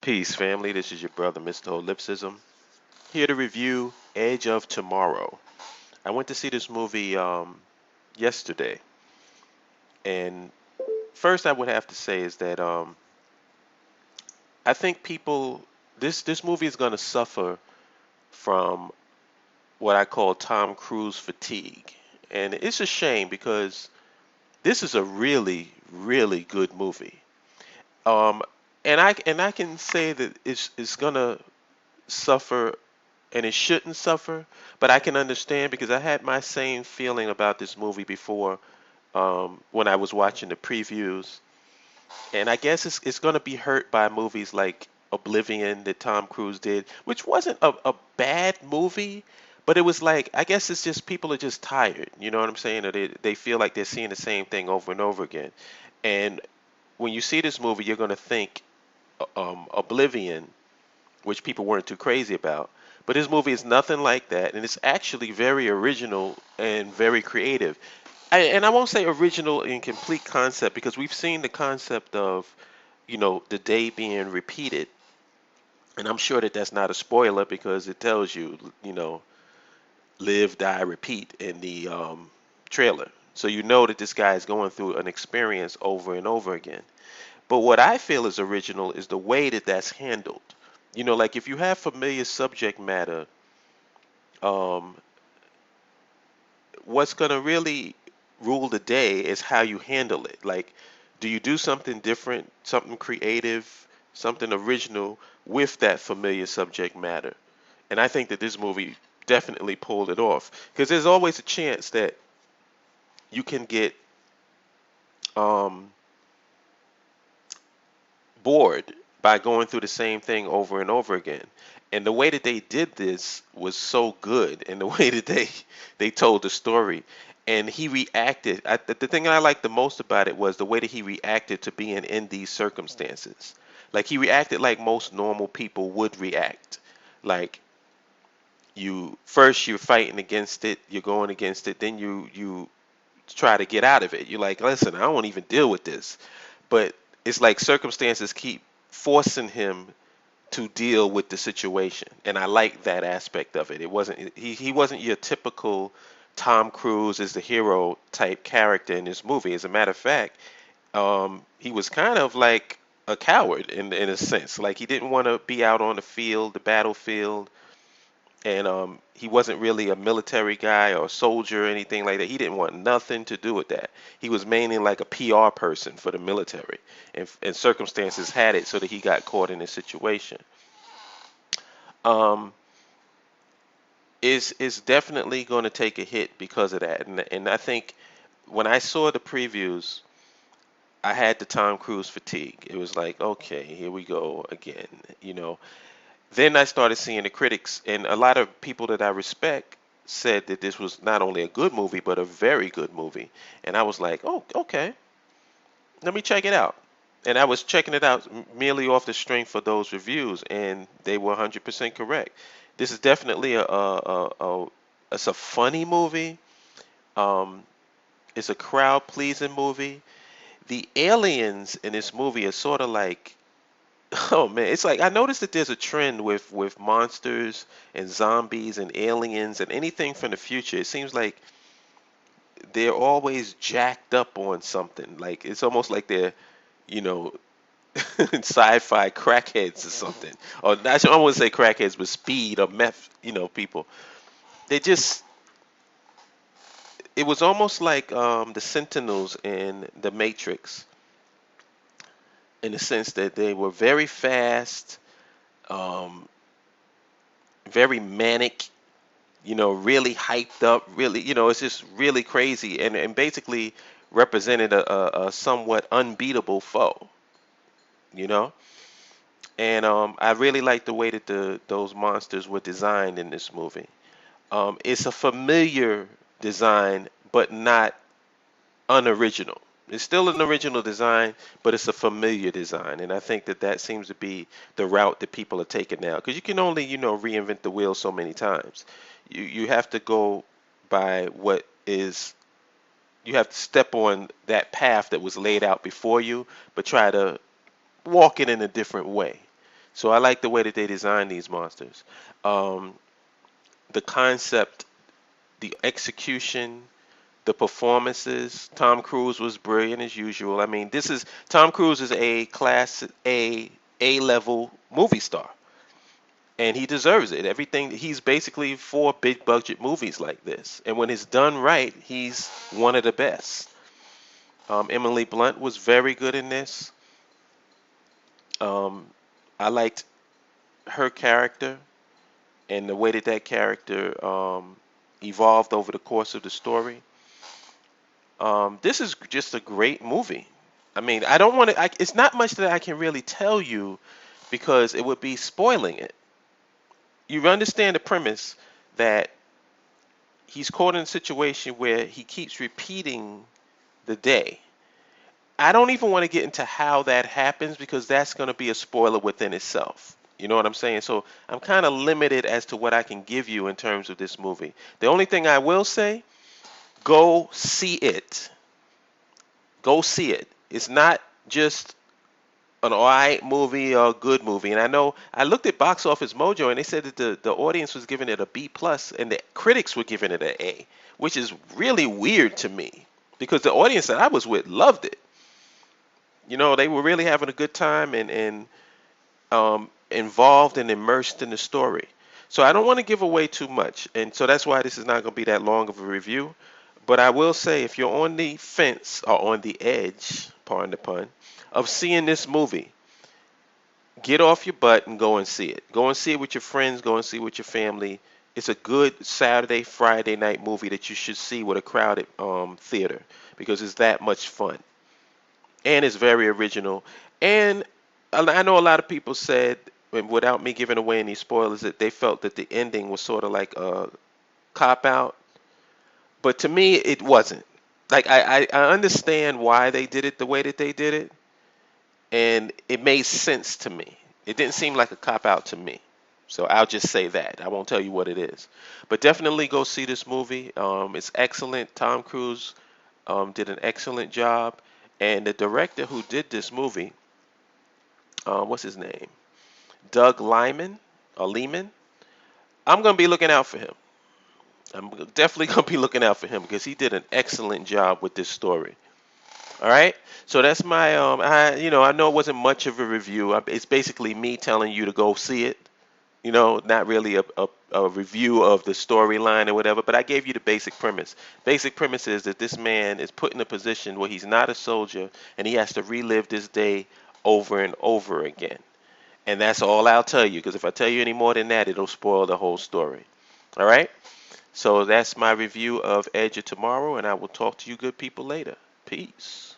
Peace, family. This is your brother, Mr. Holipsism, here to review Edge of Tomorrow. I went to see this movie yesterday, and first I would have to say is that I think this movie is going to suffer from what I call Tom Cruise fatigue, and it's a shame because this is a really, really good movie. Um, and I can say that it's gonna suffer and it shouldn't suffer, but I can understand because I had my same feeling about this movie before when I was watching the previews, and I guess it's going to be hurt by movies like Oblivion that Tom Cruise did, which wasn't a bad movie, but it was like I guess it's just people are just tired, you know what I'm saying? Or they feel like they're seeing the same thing over and over again, and when you see this movie, you're going to think Oblivion, which people weren't too crazy about. But this movie is nothing like that, and it's actually very original and very creative. And I won't say original in complete concept because we've seen the concept of, the day being repeated, and I'm sure that that's not a spoiler because it tells you, live, die, repeat in the trailer. So you know that this guy is going through an experience over and over again. But what I feel is original is the way that that's handled. Like if you have familiar subject matter, um, what's going to really rule the day is how you handle it. Like, do you do something different, something creative, something original with that familiar subject matter? And I think that this movie definitely pulled it off because there's always a chance that you can get um, bored by going through the same thing over and over again. And the way that they did this was so good, and the way that they told the story, and he reacted. The thing I liked the most about it was the way that he reacted to being in these circumstances. Like he reacted like most normal people would react. Like you're fighting against it, you're going against it, then you try to get out of it. You're like, listen, I don't want to even deal with this. But it's like circumstances keep forcing him to deal with the situation, and I like that aspect of it. He wasn't your typical Tom Cruise is the hero type character in this movie. As a matter of fact, he was kind of like a coward in a sense. Like he didn't want to be out on the field, the battlefield, and he wasn't really a military guy or a soldier or anything like that. He didn't want nothing to do with that. He was mainly like a PR person for the military, and circumstances had it so that he got caught in a situation. Um, is definitely going to take a hit because of that, and I think when I saw the previews, I had the Tom Cruise fatigue. It was like, okay, here we go again, you know. Then I started seeing the critics, and a lot of people that I respect said that this was not only a good movie, but a very good movie. And I was like, oh, okay, let me check it out. And I was checking it out merely off the strength of those reviews, and they were 100% correct. This is definitely it's a funny movie. Um, it's a crowd pleasing movie. The aliens in this movie are sort of like oh man, it's like I noticed that there's a trend with monsters and zombies and aliens and anything from the future. It seems like they're always jacked up on something. Like it's almost like they're, you know, sci-fi crackheads or something. Or not, I wouldn't say crackheads, but speed or meth, people. They just it was almost like the Sentinels in the Matrix in the sense that they were very fast, um, very manic, really hyped up, really, it's just really crazy and basically represented a somewhat unbeatable foe, you know? And I really like the way that those monsters were designed in this movie. It's a familiar design, but not unoriginal. It's still an original design, but it's a familiar design, and I think that that seems to be the route that people are taking now. Because you can only, reinvent the wheel so many times. You have to go by what is. You have to step on that path that was laid out before you, but try to walk it in a different way. So I like the way that they designed these monsters. Um, the concept, the execution, the performances. Tom Cruise was brilliant as usual. I mean, this is Tom Cruise is a class A level movie star, and he deserves it. Everything he's basically for big budget movies like this, and when it's done right, he's one of the best. Emily Blunt was very good in this. Um, I liked her character and the way that that character evolved over the course of the story. This is just a great movie. I mean, I don't want to. It's not much that I can really tell you because it would be spoiling it. You understand the premise that he's caught in a situation where he keeps repeating the day. I don't even want to get into how that happens because that's going to be a spoiler within itself. You know what I'm saying? So I'm kind of limited as to what I can give you in terms of this movie. The only thing I will say, go see it. Go see it. It's not just an alright movie or a good movie. And I know I looked at Box Office Mojo and they said that the audience was giving it a B plus and the critics were giving it an A, which is really weird to me because the audience that I was with loved it. You know, they were really having a good time and involved and immersed in the story. So I don't want to give away too much, and so that's why this is not going to be that long of a review. But I will say, if you're on the fence or on the edge, pardon the pun, of seeing this movie, get off your butt and go and see it. Go and see it with your friends. Go and see it with your family. It's a good Saturday, Friday night movie that you should see with a crowded theater because it's that much fun and it's very original. And I know a lot of people said, and without me giving away any spoilers, that they felt that the ending was sort of like a cop out. But to me, it wasn't. Like I understand why they did it the way that they did it, and it made sense to me. It didn't seem like a cop out to me. So I'll just say that. I won't tell you what it is. But definitely go see this movie. It's excellent. Tom Cruise did an excellent job. And the director who did this movie, what's his name? Doug Lyman or Lehman. I'm going to be looking out for him. I'm definitely going to be looking out for him because he did an excellent job with this story. All right. So that's my I know it wasn't much of a review. It's basically me telling you to go see it. You know, not really a review of the storyline or whatever, but I gave you the basic premise. Basic premise is that this man is put in a position where he's not a soldier and he has to relive this day over and over again. And that's all I'll tell you because if I tell you any more than that, it'll spoil the whole story. All right? So that's my review of Edge of Tomorrow, and I will talk to you good people later. Peace.